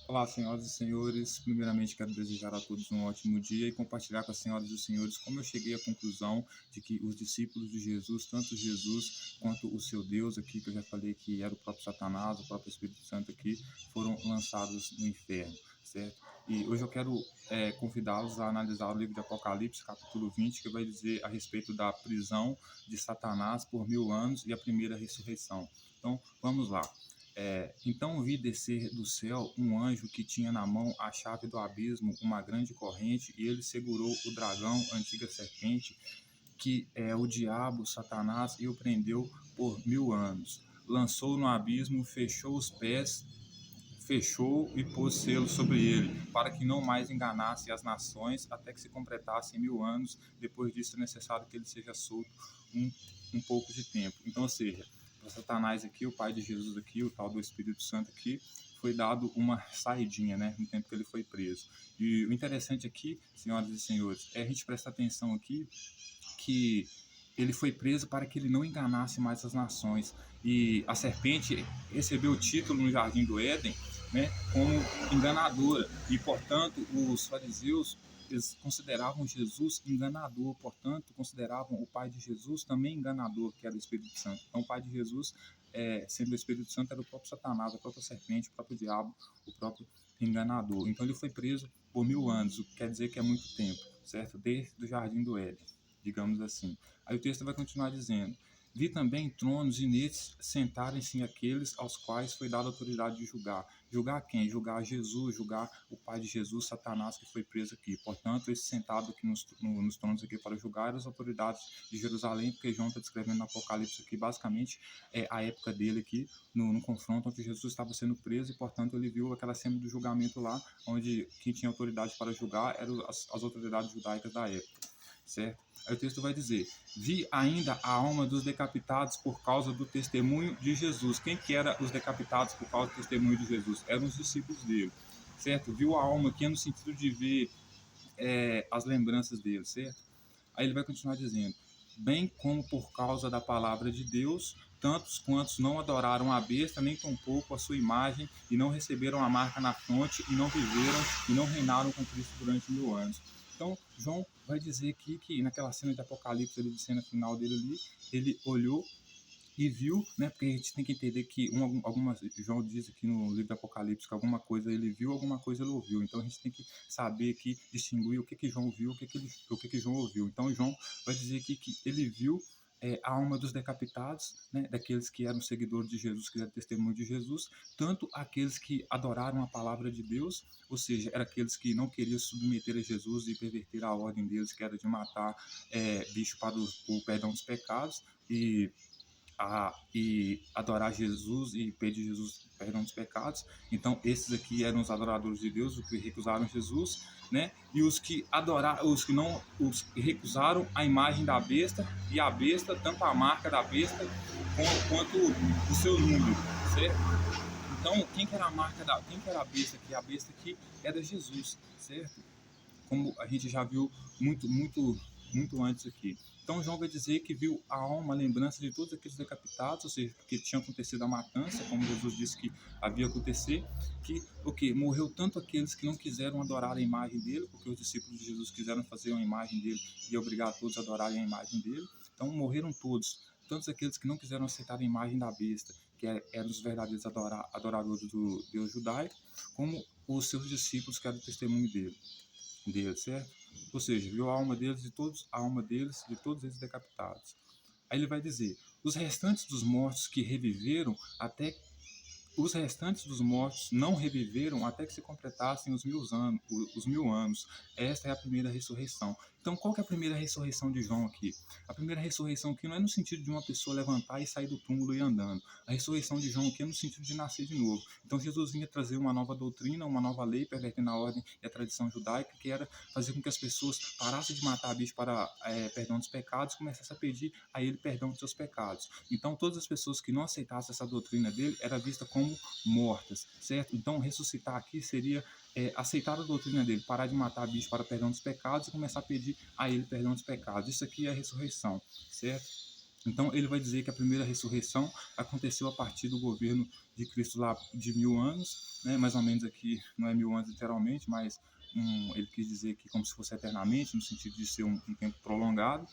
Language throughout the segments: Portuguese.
Olá, senhoras e senhores. Primeiramente, quero desejar a todos um ótimo dia e compartilhar com as senhoras e os senhores como eu cheguei à conclusão de que os discípulos de Jesus, tanto Jesus quanto o seu Deus aqui, que eu já falei que era o próprio Satanás, o próprio Espírito Santo aqui, foram lançados no inferno, certo? E hoje eu quero convidá-los a analisar o livro de Apocalipse, capítulo 20, que vai dizer a respeito da prisão de Satanás por 1000 anos e a primeira ressurreição. Então, vamos lá. Então vi descer do céu um anjo que tinha na mão a chave do abismo, uma grande corrente, e ele segurou o dragão, a antiga serpente, que é o diabo, Satanás, e o prendeu por 1000 anos. Lançou no abismo, fechou os pés, fechou e pôs selo sobre ele, para que não mais enganasse as nações, até que se completassem 1000 anos. Depois disso é necessário que ele seja solto um, um pouco de tempo. Então, ou seja, para Satanás aqui, o pai de Jesus aqui, o tal do Espírito Santo aqui, foi dado uma saidinha, né, no tempo que ele foi preso. E o interessante aqui, senhoras e senhores, é a gente prestar atenção aqui que ele foi preso para que ele não enganasse mais as nações. E a serpente recebeu o título no Jardim do Éden, né, como enganadora. E, portanto, os fariseus eles consideravam Jesus enganador, portanto, consideravam o pai de Jesus também enganador, que era o Espírito Santo. Então, o pai de Jesus, sendo o Espírito Santo, era o próprio Satanás, a própria serpente, o próprio diabo, o próprio enganador. Então, ele foi preso por 1000 anos, o que quer dizer que é muito tempo, certo? Desde o Jardim do Éden, digamos assim. Aí o texto vai continuar dizendo: vi também tronos e neles sentarem-se aqueles aos quais foi dada a autoridade de julgar. Julgar quem? Julgar Jesus, julgar o pai de Jesus, Satanás, que foi preso aqui. Portanto, esse sentado aqui nos tronos aqui para julgar eram as autoridades de Jerusalém, porque João está descrevendo no Apocalipse aqui, basicamente, a época dele aqui, no confronto onde Jesus estava sendo preso, e, portanto, ele viu aquela cena do julgamento lá, onde quem tinha autoridade para julgar eram as autoridades judaicas da época, certo? Aí o texto vai dizer: vi ainda a alma dos decapitados por causa do testemunho de Jesus. Quem que era os decapitados por causa do testemunho de Jesus? Eram os discípulos dele, certo? Viu a alma aqui no sentido de ver as lembranças dele, certo? Aí ele vai continuar dizendo: bem como por causa da palavra de Deus, tantos quantos não adoraram a besta, nem tampouco a sua imagem, e não receberam a marca na fronte, e não viveram e não reinaram com Cristo durante 1000 anos. Então, João vai dizer aqui que naquela cena de Apocalipse, ele de cena final dele ali, ele olhou e viu, né? Porque a gente tem que entender que João diz aqui no livro do Apocalipse que alguma coisa ele viu, alguma coisa ele ouviu. Então a gente tem que saber aqui distinguir o que João viu, o que João ouviu. Então João vai dizer aqui que ele viu a alma dos decapitados, né, daqueles que eram seguidores de Jesus, que eram testemunho de Jesus, tanto aqueles que adoraram a palavra de Deus, ou seja, eram aqueles que não queriam submeter a Jesus e perverter a ordem deles, que era de matar bicho para o perdão dos pecados, e adorar Jesus e pedir Jesus perdão dos pecados. Então esses aqui eram os adoradores de Deus, os que recusaram Jesus, né? E os que adoraram, os que recusaram a imagem da besta, e a besta, tanto a marca da besta quanto o seu número, certo? Então quem que era a marca quem que era a besta aqui? A besta aqui era Jesus, certo? Como a gente já viu muito antes aqui. Então João vai dizer que viu a alma, a lembrança de todos aqueles decapitados, ou seja, porque tinha acontecido a matança, como Jesus disse que havia acontecer, que o que morreu tanto aqueles que não quiseram adorar a imagem dele, porque os discípulos de Jesus quiseram fazer uma imagem dele e obrigar todos a adorarem a imagem dele. Então morreram todos, tantos aqueles que não quiseram aceitar a imagem da besta, que eram os verdadeiros adoradores do Deus judaico, como os seus discípulos que eram o testemunho dele, certo? Ou seja, viu a alma deles, de todos eles decapitados. Aí ele vai dizer: os restantes dos mortos que reviveram até os restantes dos mortos não reviveram até que se completassem os 1000 anos. Esta é a primeira ressurreição. Então, qual que é a primeira ressurreição de João aqui? A primeira ressurreição aqui não é no sentido de uma pessoa levantar e sair do túmulo e ir andando. A ressurreição de João aqui é no sentido de nascer de novo. Então, Jesus vinha trazer uma nova doutrina, uma nova lei, pervertendo a ordem e a tradição judaica, que era fazer com que as pessoas parassem de matar bicho para perdão dos pecados e começassem a pedir a ele perdão dos seus pecados. Então, todas as pessoas que não aceitassem essa doutrina dele era vista como mortas, certo? Então, ressuscitar aqui seria aceitar a doutrina dele, parar de matar bicho para perdão dos pecados e começar a pedir a ele perdão dos pecados. Isso aqui é a ressurreição, certo? Então, ele vai dizer que a primeira ressurreição aconteceu a partir do governo de Cristo lá de 1000 anos, né? Mais ou menos aqui, não é 1000 anos literalmente, mas ele quis dizer que como se fosse eternamente, no sentido de ser um tempo prolongado.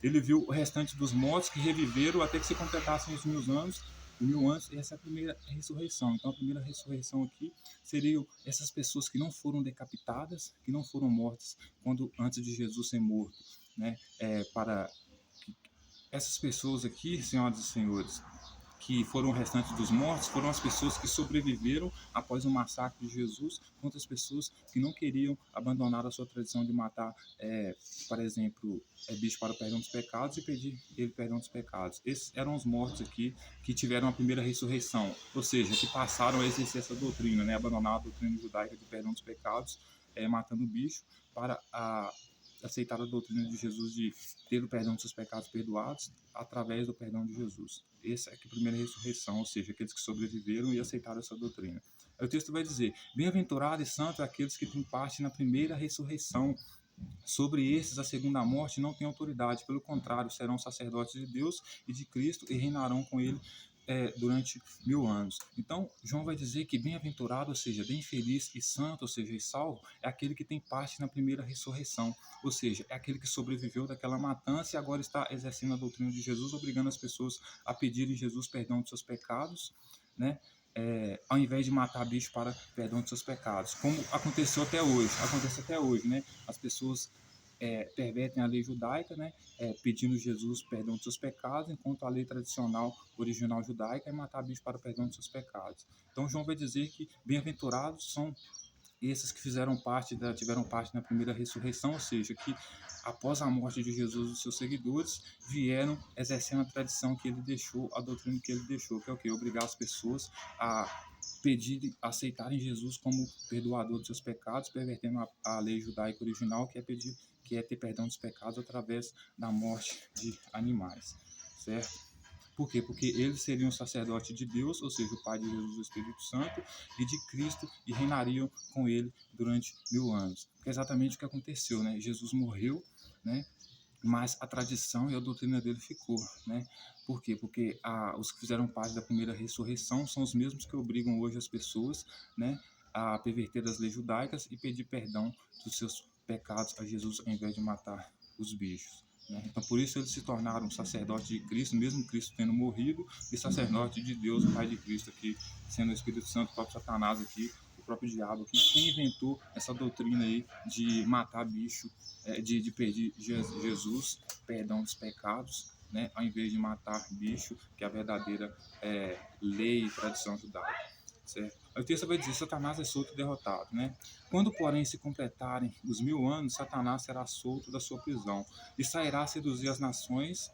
Ele viu o restante dos mortos que reviveram até que se completassem os 1000 anos, 1000 anos, e essa é a primeira ressurreição. Então, a primeira ressurreição aqui seriam essas pessoas que não foram decapitadas, que não foram mortas quando antes de Jesus ser morto, né? Para essas pessoas aqui, senhoras e senhores, que foram restantes dos mortos, foram as pessoas que sobreviveram após o massacre de Jesus, contra as pessoas que não queriam abandonar a sua tradição de matar, por exemplo, bicho para o perdão dos pecados e pedir ele perdão dos pecados. Esses eram os mortos aqui que tiveram a primeira ressurreição, ou seja, que passaram a exercer essa doutrina, né, abandonar a doutrina judaica de perdão dos pecados, matando o bicho, para aceitar a doutrina de Jesus de ter o perdão dos seus pecados perdoados através do perdão de Jesus. Essa é a primeira ressurreição, ou seja, aqueles que sobreviveram e aceitaram essa doutrina. Aí o texto vai dizer: bem-aventurado e santo é aqueles que têm parte na primeira ressurreição. Sobre esses, a segunda morte não tem autoridade, pelo contrário, serão sacerdotes de Deus e de Cristo e reinarão com ele durante 1000 anos. Então, João vai dizer que bem-aventurado, ou seja, bem feliz e santo, ou seja, e salvo, é aquele que tem parte na primeira ressurreição, ou seja, é aquele que sobreviveu daquela matança e agora está exercendo a doutrina de Jesus, obrigando as pessoas a pedirem Jesus perdão de seus pecados, né? Ao invés de matar bicho para perdão de seus pecados, como acontece até hoje, né? As pessoas pervertem a lei judaica, né? Pedindo Jesus perdão de seus pecados, enquanto a lei tradicional, original judaica, é matar bicho para o perdão de seus pecados. Então, João vai dizer que bem-aventurados são esses que tiveram parte na primeira ressurreição, ou seja, que após a morte de Jesus, os seus seguidores vieram exercendo a tradição que ele deixou, a doutrina que ele deixou, que é o que? Obrigar as pessoas a pedirem, aceitarem Jesus como perdoador dos seus pecados, pervertendo a lei judaica original, que é ter perdão dos pecados através da morte de animais, certo? Por quê? Porque eles seriam sacerdote de Deus, ou seja, o Pai de Jesus, o Espírito Santo, e de Cristo, e reinariam com ele durante 1000 anos. Que é exatamente o que aconteceu, né? Jesus morreu, né? Mas a tradição e a doutrina dele ficou, né? Por quê? Porque os que fizeram parte da primeira ressurreição são os mesmos que obrigam hoje as pessoas, né, a perverter as leis judaicas e pedir perdão dos seus pecados a Jesus ao invés de matar os bichos. Né? Então, por isso eles se tornaram sacerdotes de Cristo, mesmo Cristo tendo morrido, e sacerdote de Deus, o Pai de Cristo aqui, sendo o Espírito Santo, o próprio Satanás aqui, o próprio diabo aqui, que inventou essa doutrina aí de matar bicho, de pedir Jesus perdão dos pecados, né, ao invés de matar bicho, que é a verdadeira lei e tradição judaica. Certo? Aí o texto vai dizer: Satanás é solto e derrotado, né? Quando, porém, se completarem os 1000 anos, Satanás será solto da sua prisão e sairá a seduzir as nações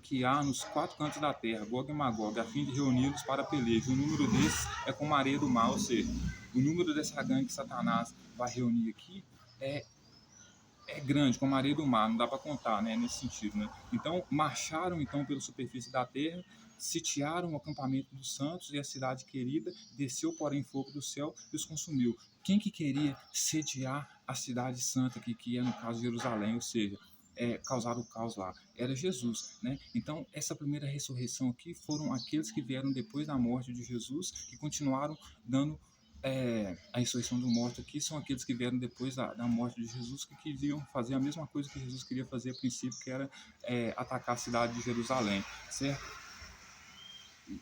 que há nos 4 cantos da terra, Gog e Magog, a fim de reuni-los para a peleja. O número desses é como a areia do mar, ou seja, o número dessa gangue que Satanás vai reunir aqui é grande, como a areia do mar, não dá para contar, né, nesse sentido, né? Então, marcharam então pela superfície da terra, sitiaram o acampamento dos santos e a cidade querida, desceu, porém, fogo do céu e os consumiu. Quem que queria sediar a cidade santa aqui, que é, no caso, Jerusalém, ou seja, causar o caos lá? Era Jesus, né? Então, essa primeira ressurreição aqui foram aqueles que vieram depois da morte de Jesus, que continuaram dando a ressurreição do morto aqui são aqueles que vieram depois da morte de Jesus, que queriam fazer a mesma coisa que Jesus queria fazer a princípio, que era atacar a cidade de Jerusalém, certo?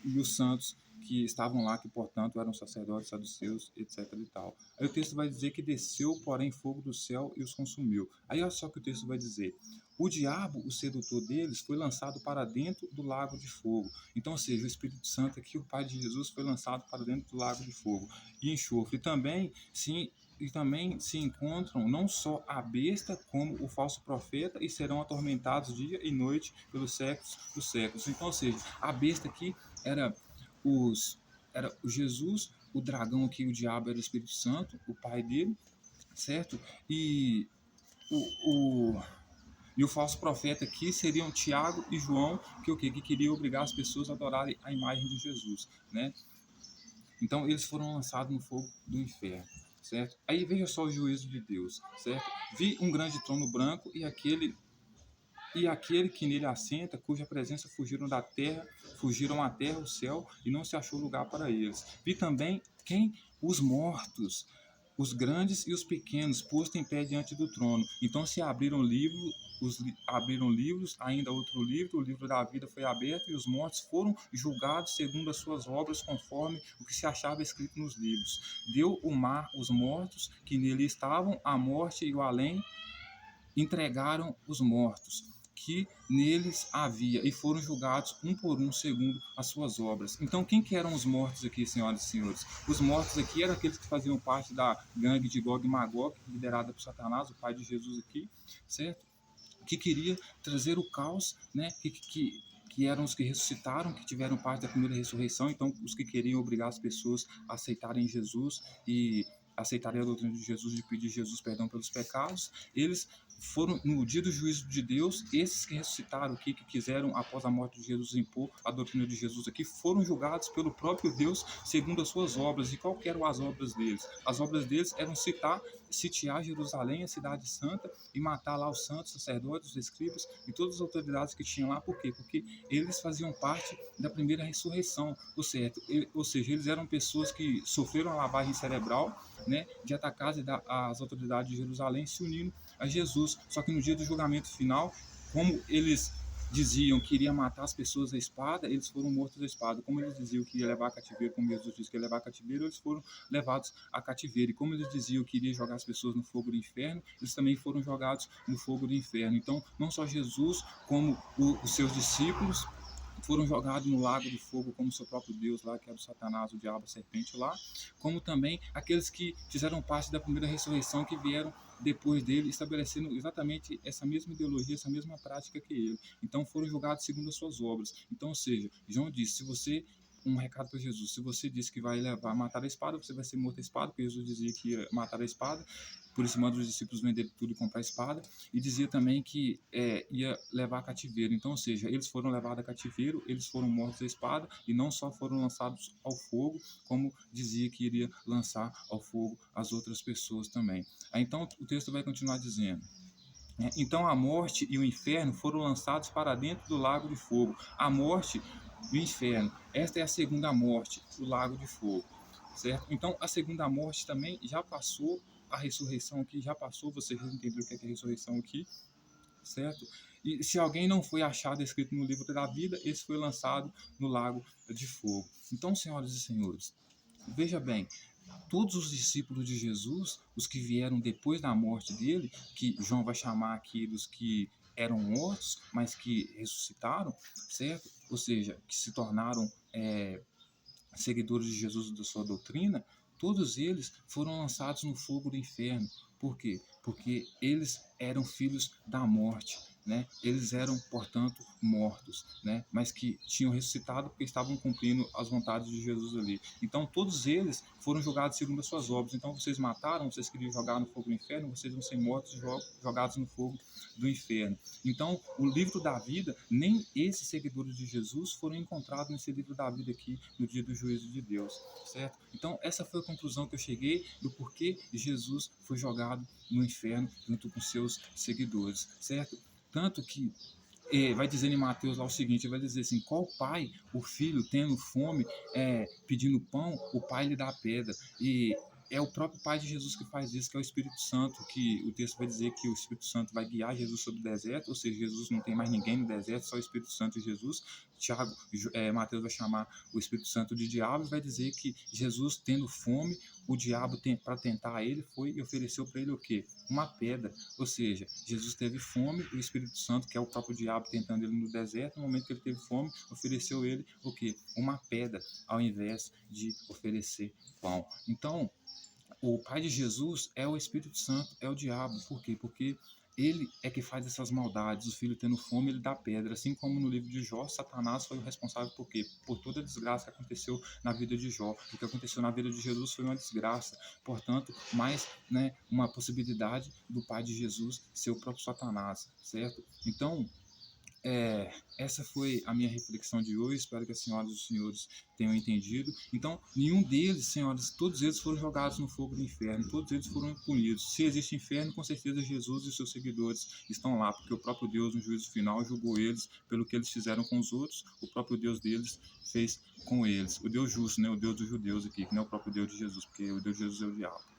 E os santos que estavam lá, que portanto eram sacerdotes, saduceus, etc. e tal. Aí o texto vai dizer que desceu, porém, fogo do céu e os consumiu. Aí olha só o que o texto vai dizer: o diabo, o sedutor deles, foi lançado para dentro do lago de fogo. Então, ou seja, o Espírito Santo aqui, o Pai de Jesus, foi lançado para dentro do lago de fogo e enxofre. E também se encontram não só a besta como o falso profeta, e serão atormentados dia e noite pelos séculos dos séculos. Então, ou seja, a besta aqui era era o Jesus, o dragão aqui, o diabo era o Espírito Santo, o pai dele, certo? E o, e o falso profeta aqui seriam Tiago e João, que queriam obrigar as pessoas a adorarem a imagem de Jesus, né? Então eles foram lançados no fogo do inferno, certo? Aí veja só o juízo de Deus, certo? Vi um grande trono branco e aquele e aquele que nele assenta, cuja presença fugiram a terra, o céu, e não se achou lugar para eles. Vi também quem? Os mortos, os grandes e os pequenos, posto em pé diante do trono. Então se abriram abriram livros, ainda outro livro, o livro da vida foi aberto, e os mortos foram julgados segundo as suas obras, conforme o que se achava escrito nos livros. Deu o mar os mortos que nele estavam, a morte e o além entregaram os mortos que neles havia, e foram julgados um por um segundo as suas obras. Então, quem que eram os mortos aqui, senhoras e senhores? Os mortos aqui eram aqueles que faziam parte da gangue de Gog e Magog, liderada por Satanás, o pai de Jesus aqui, certo? Que queria trazer o caos, né? Que eram os que ressuscitaram, que tiveram parte da primeira ressurreição, então os que queriam obrigar as pessoas a aceitarem Jesus e aceitarem a doutrina de Jesus, de pedir Jesus perdão pelos pecados. Eles foram, no dia do juízo de Deus, esses que ressuscitaram aqui, que quiseram, após a morte de Jesus, impor a doutrina de Jesus aqui, foram julgados pelo próprio Deus segundo as suas obras. E qual que eram as obras deles? As obras deles eram sitiar Jerusalém, a cidade santa, e matar lá os santos, sacerdotes, os escribas e todas as autoridades que tinham lá. Por quê? Porque eles faziam parte da primeira ressurreição, ou seja, eles eram pessoas que sofreram a lavagem cerebral, né, de atacar as autoridades de Jerusalém, se unindo a Jesus. Só que no dia do julgamento final, como eles diziam que iria matar as pessoas à espada, eles foram mortos à espada. Como eles diziam que ia levar a cativeiro, como Jesus disse que ia levar a cativeiro, eles foram levados a cativeiro. E como eles diziam que iria jogar as pessoas no fogo do inferno, eles também foram jogados no fogo do inferno. Então, não só Jesus, como os seus discípulos foram jogados no lago de fogo, como seu próprio Deus lá, que era o Satanás, o diabo, a serpente lá, como também aqueles que fizeram parte da primeira ressurreição, que vieram depois dele, estabelecendo exatamente essa mesma ideologia, essa mesma prática que ele. Então foram julgados segundo as suas obras. Então, ou seja, João disse, se você, um recado para Jesus, se você disse que vai matar a espada, você vai ser morto a espada, porque Jesus dizia que ia matar a espada. Por isso manda os discípulos vender tudo e comprar espada. E dizia também que ia levar a cativeiro. Então, ou seja, eles foram levados a cativeiro, eles foram mortos à espada, e não só foram lançados ao fogo, como dizia que iria lançar ao fogo as outras pessoas também. Aí, então o texto vai continuar dizendo: então a morte e o inferno foram lançados para dentro do lago de fogo. A morte e o inferno, esta é a segunda morte, o lago de fogo, certo? Então a segunda morte também já passou, a ressurreição aqui já passou, vocês entenderam o que é a ressurreição aqui, certo? E se alguém não foi achado escrito no livro da vida, esse foi lançado no lago de fogo. Então, senhoras e senhores, veja bem, todos os discípulos de Jesus, os que vieram depois da morte dele, que João vai chamar aqui dos que eram mortos, mas que ressuscitaram, certo? Ou seja, que se tornaram seguidores de Jesus e da sua doutrina, todos eles foram lançados no fogo do inferno. Por quê? Porque eles eram filhos da morte, né? Eles eram, portanto, mortos, né? Mas que tinham ressuscitado porque estavam cumprindo as vontades de Jesus ali. Então, todos eles foram julgados segundo as suas obras. Então, vocês mataram, vocês queriam jogar no fogo do inferno, vocês vão ser mortos, jogados no fogo do inferno. Então, o livro da vida, nem esses seguidores de Jesus foram encontrados nesse livro da vida aqui no dia do juízo de Deus, certo? Então, essa foi a conclusão que eu cheguei do porquê Jesus foi jogado no inferno junto com seus seguidores, certo? Tanto que vai dizer em Mateus lá o seguinte, vai dizer assim, qual pai, o filho tendo fome, pedindo pão, o pai lhe dá a pedra. E é o próprio Pai de Jesus que faz isso, que é o Espírito Santo, que o texto vai dizer que o Espírito Santo vai guiar Jesus sobre o deserto, ou seja, Jesus não tem mais ninguém no deserto, só o Espírito Santo e Jesus. Mateus vai chamar o Espírito Santo de diabo e vai dizer que Jesus, tendo fome, o diabo para tentar ele foi e ofereceu para ele o quê? Uma pedra. Ou seja, Jesus teve fome, o Espírito Santo, que é o próprio diabo tentando ele no deserto, no momento que ele teve fome, ofereceu ele o quê? Uma pedra, ao invés de oferecer pão. Então, o pai de Jesus é o Espírito Santo, é o diabo. Por quê? Porque ele é que faz essas maldades. O filho tendo fome, ele dá pedra. Assim como no livro de Jó, Satanás foi o responsável por quê? Por toda a desgraça que aconteceu na vida de Jó. O que aconteceu na vida de Jesus foi uma desgraça. Portanto, mais uma possibilidade do pai de Jesus ser o próprio Satanás, certo? Então, Essa foi a minha reflexão de hoje. Espero que as senhoras e os senhores tenham entendido. Então, nenhum deles, senhoras, todos eles foram jogados no fogo do inferno, todos eles foram punidos. Se existe inferno, com certeza Jesus e seus seguidores estão lá, porque o próprio Deus, no juízo final, julgou eles pelo que eles fizeram com os outros, o próprio Deus deles fez com eles. O Deus justo, né? O Deus dos judeus aqui, que não é o próprio Deus de Jesus, porque o Deus de Jesus é o diabo.